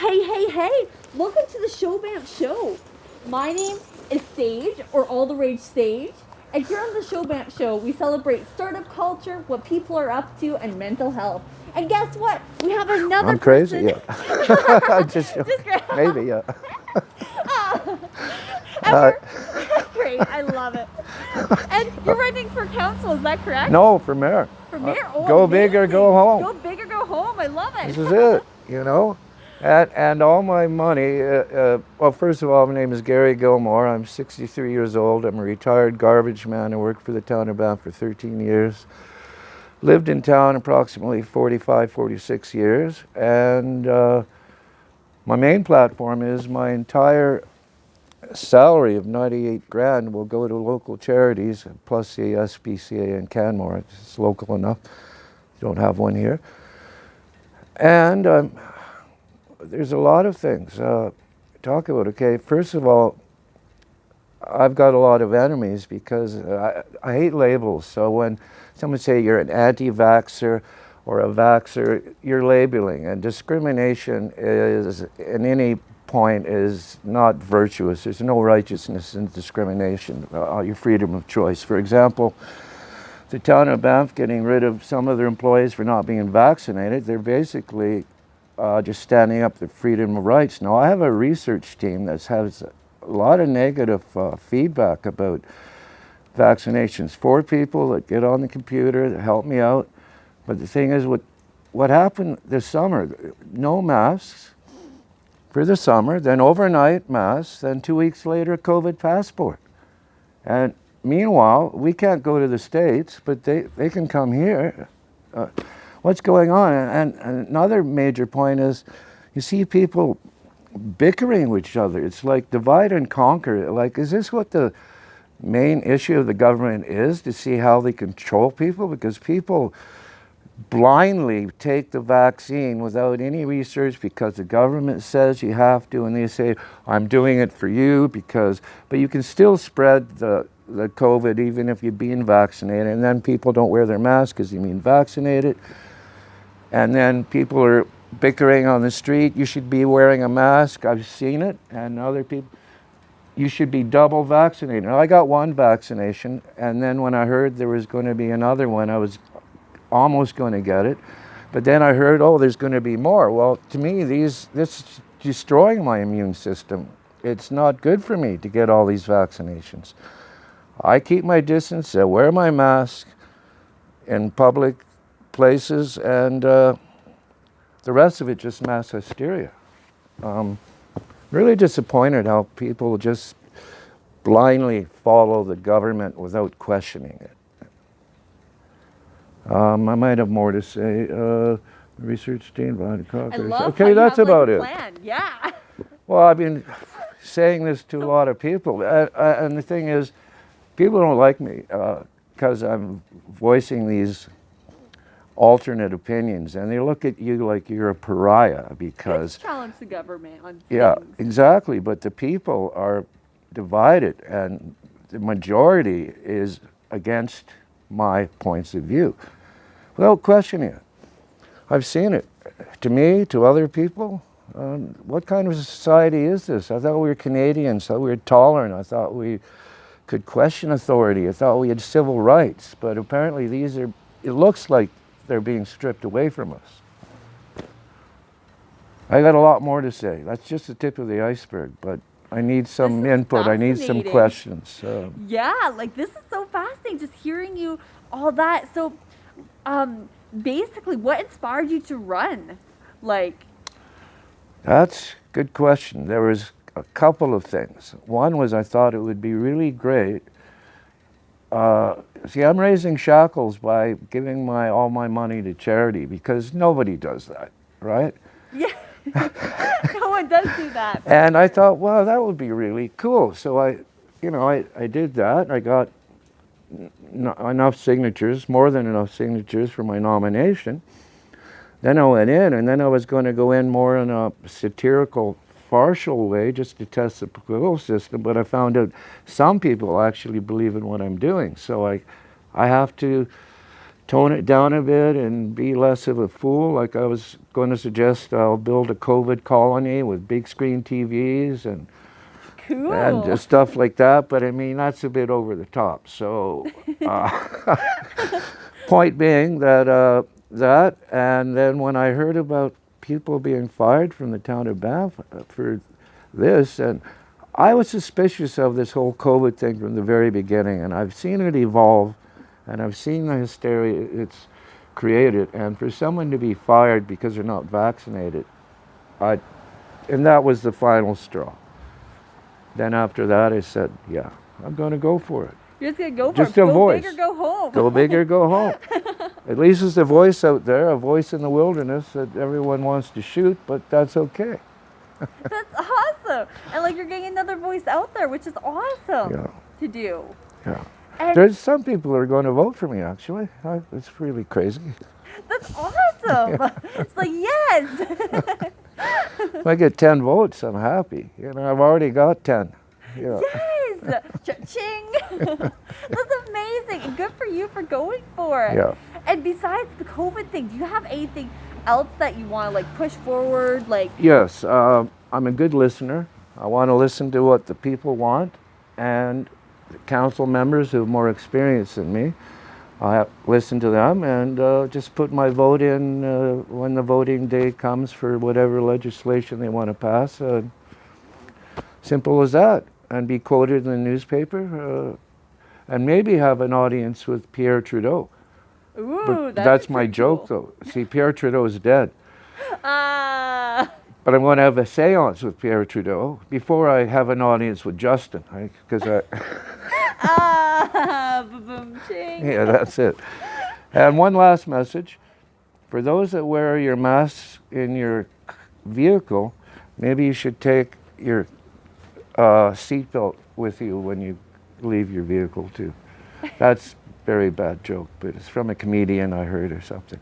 Hey, welcome to the Show Banff Show. My name is Sage, or All the Rage Sage, and here on the Show Banff Show, we celebrate startup culture, what people are up to, and mental health. And guess what? We have another I'm crazy, person. yeah. Just Maybe, yeah. And great, I love it. And you're running for council, is that correct? No, for mayor. For mayor? Oh, Go big or go home. Go big or go home. I love it. This is it, you know. And all my money, well, first of all, my name is Gary Gilmour. I'm 63 years old. I'm a retired garbage man. I worked for the town of Banff for 13 years. Lived in town approximately 45, 46 years. And my main platform is my entire salary of 98 grand will go to local charities, plus the SPCA in Canmore. It's local enough. You don't have one here. And there's a lot of things to talk about. Okay, first of all, I've got a lot of enemies because I hate labels. So when someone say you're an anti-vaxxer or a vaxxer, you're labeling. And discrimination is, in any point, is not virtuous. There's no righteousness in discrimination, your freedom of choice. For example, the town of Banff getting rid of some of their employees for not being vaccinated, they're basically just standing up for freedom of rights. Now, I have a research team that has a lot of negative feedback about vaccinations. 4 people that get on the computer that help me out. But the thing is, what happened this summer, no masks for the summer, then overnight masks, then 2 weeks later, a COVID passport. And meanwhile, we can't go to the States, but they can come here. What's going on? And another major point is, you see people bickering with each other. It's like divide and conquer. Like, is this what the main issue of the government is, to see how they control people? Because people blindly take the vaccine without any research because the government says you have to, and they say, I'm doing it for you because, but you can still spread the COVID even if you're being vaccinated, and then people don't wear their mask because you mean vaccinated, and then people are bickering on the street, you should be wearing a mask, I've seen it, and other people, you should be double vaccinated. Now, I got one vaccination, and then when I heard there was going to be another one, I was almost going to get it, but then I heard, oh, there's going to be more. Well, to me, this is destroying my immune system. It's not good for me to get all these vaccinations. I keep my distance, I wear my mask in public places, and the rest of it just mass hysteria. Really disappointed how people just blindly follow the government without questioning it. I might have more to say. Research team behind the caucus. I love Okay, how that's you have, about like, a it. plan. Yeah. Well, I've been saying this to a lot of people, and the thing is, people don't like me because I'm voicing these alternate opinions, and they look at you like you're a pariah because Challenge the government on yeah, things. exactly, but the people are divided, and the majority is against my points of view without questioning it. I've seen it. To me, to other people, what kind of society is this? I thought we were Canadians, I thought we were tolerant, I thought we could question authority, I thought we had civil rights, but apparently it looks like they're being stripped away from us. I got a lot more to say. That's just the tip of the iceberg, but I need some input, I need some questions. Yeah, like this is so fascinating, just hearing you all that. So basically, what inspired you to run? Like, That's a good question. There was a couple of things. One was I thought it would be really great. See, I'm raising shackles by giving all my money to charity because nobody does that, right? yeah, no one does do that. And I thought, wow, that would be really cool. So I did that. I got enough signatures, more than enough signatures for my nomination. Then I went in, and then I was going to go in more in a satirical, partial way just to test the political system, but I found out some people actually believe in what I'm doing. So I have to tone it down a bit and be less of a fool. Like I was going to suggest I'll build a COVID colony with big screen TVs and Cool. stuff like that. But I mean, that's a bit over the top. So, point being that that, and then when I heard about people being fired from the town of Banff for this, and I was suspicious of this whole COVID thing from the very beginning, and I've seen it evolve, and I've seen the hysteria it's created, and for someone to be fired because they're not vaccinated, and that was the final straw. Then after that, I said, yeah, I'm going to go for it. You're just gonna go for Just it. a Go voice. big or go home. Go big or go home. At least there's a voice out there, a voice in the wilderness that everyone wants to shoot, but that's okay. That's awesome. And like you're getting another voice out there, which is awesome Yeah. to do. Yeah. And There's some people who are going to vote for me, actually. It's really crazy. that's awesome. It's like, yes. If I get 10 votes, I'm happy. You know, I've already got 10. Yeah. Yes. Cha-ching. That's amazing. And good for you for going for it. Yeah. And besides the COVID thing, do you have anything else that you want to like push forward? Like, Yes, I'm a good listener. I want to listen to what the people want, and the council members who have more experience than me, I listen to them and just put my vote in when the voting day comes for whatever legislation they want to pass. Simple as that. And be quoted in the newspaper, and maybe have an audience with Pierre Trudeau. ooh, But that'd that's be my pretty joke, cool. though. See, Pierre Trudeau is dead. Ah. But I'm going to have a séance with Pierre Trudeau before I have an audience with Justin, because Boom, ching. yeah, that's it. And one last message. For those that wear your masks in your vehicle, maybe you should take your seatbelt with you when you leave your vehicle too. That's a very bad joke, but it's from a comedian I heard or something.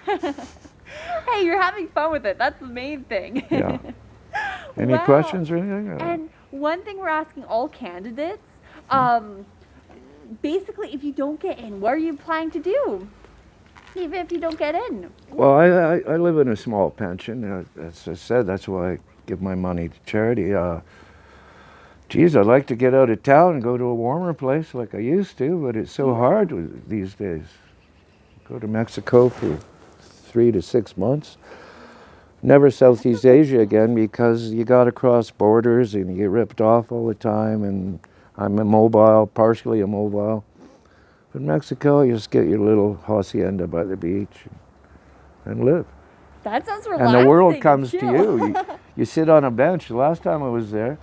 Hey, you're having fun with it. That's the main thing. Yeah. Any Wow. questions or anything? And one thing we're asking all candidates, basically, if you don't get in, what are you planning to do? Even if you don't get in. Well, I live in a small pension. As I said, that's why I give my money to charity. Geez, I'd like to get out of town and go to a warmer place like I used to, but it's so hard these days. Go to Mexico for 3 to 6 months. Never Southeast Asia again, because you got to cross borders and you get ripped off all the time, and I'm immobile, partially immobile. But in Mexico, you just get your little hacienda by the beach and live. That sounds relaxing. And the world comes to chill. you. You sit on a bench. The last time I was there,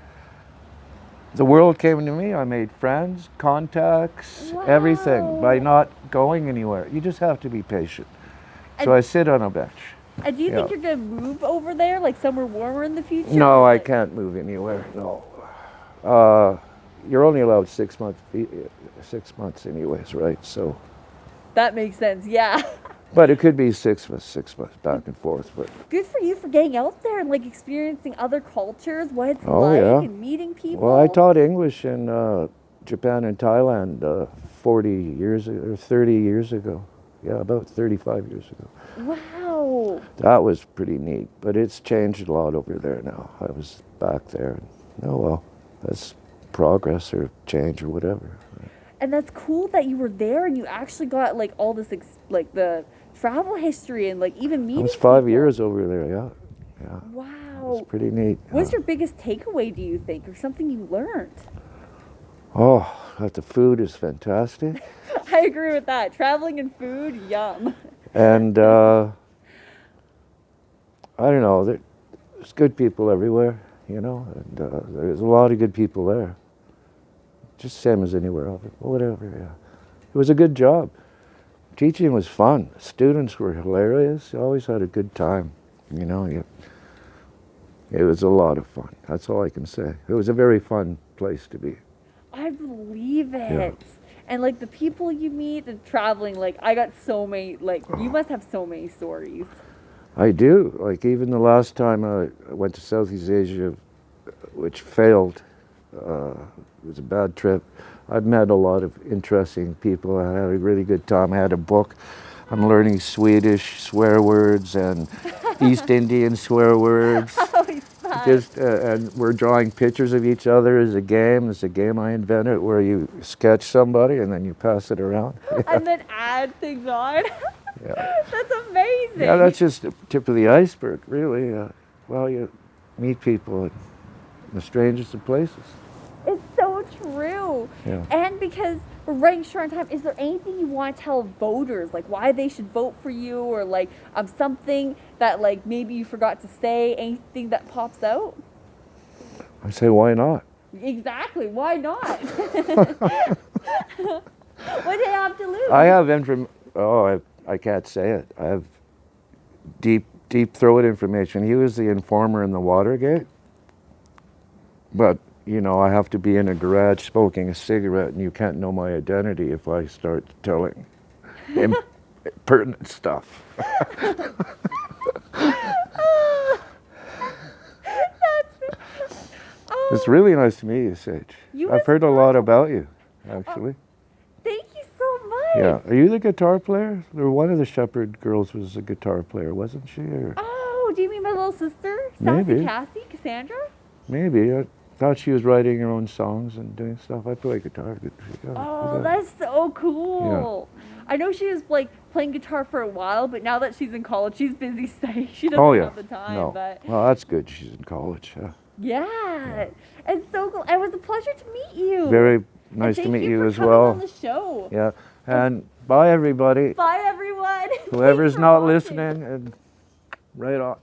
the world came to me. I made friends, contacts, everything by not going anywhere. You just have to be patient. So I sit on a bench. And do you think you're going to move over there, like somewhere warmer in the future? No, Or I like- can't move anywhere. No. You're only allowed 6 months. 6 months, anyways, right? So, That makes sense, yeah. but it could be 6 months back and forth. But Good for you for getting out there and like experiencing other cultures, what it's Oh, like, yeah. and meeting people. well, I taught English in Japan and Thailand 40 years or 30 years ago. Yeah, about 35 years ago. Wow. That was pretty neat, but it's changed a lot over there now. I was back there. Oh well, that's progress or change or whatever. And that's cool that you were there and you actually got like all this, like the travel history and like even meeting I was 5 people. years over there. Yeah, yeah. Wow. It's pretty neat. What's your biggest takeaway, do you think, or something you learned? Oh, that the food is fantastic, I agree with that. Traveling and food, yum. and I don't know. There's good people everywhere, you know, and there's a lot of good people there. Just same as anywhere else, whatever. Yeah, it was a good job. Teaching was fun. Students were hilarious. I always had a good time, you know. It was a lot of fun. That's all I can say. It was a very fun place to be. I believe it. Yeah. And like the people you meet and traveling, like I got so many, like you must have so many stories. I do. Like even the last time I went to Southeast Asia, which failed, it was a bad trip. I've met a lot of interesting people. I had a really good time. I had a book I'm learning Swedish swear words and East Indian swear words. Always fun. Just and we're drawing pictures of each other as a game. It's a game I invented where you sketch somebody and then you pass it around. And then add things on. Yeah. That's amazing. Yeah, that's just the tip of the iceberg, really. Well, you meet people in the strangest of places. It's so true. Yeah. And because we're running short on time, is there anything you want to tell voters, like why they should vote for you, or like something that like maybe you forgot to say, anything that pops out? I say, why not? Exactly. Why not? What do you have to lose? I have I can't say it. I have deep throat information. He was the informer in the Watergate. But, you know, I have to be in a garage smoking a cigarette and you can't know my identity if I start telling pertinent stuff. It's really nice to meet you, Sage. I've heard a lot about you, actually. Thank you so much. Yeah. Are you the guitar player? Or one of the Shepherd girls was a guitar player, wasn't she? Or Oh, do you mean my little sister? Maybe. Cassie? Cassandra? maybe. I thought she was writing her own songs and doing stuff. I play guitar. Oh, that's so cool. I know she was like playing guitar for a while, but now that she's in college, she's busy studying. She doesn't have the time. No. But Well, that's good. She's in college. yeah, it's so cool. It was a pleasure to meet you. Very nice to meet you as Thank you for coming well. on the show. Yeah. And bye, everybody. Bye, everyone. Whoever's Thanks for not watching. listening, and right on.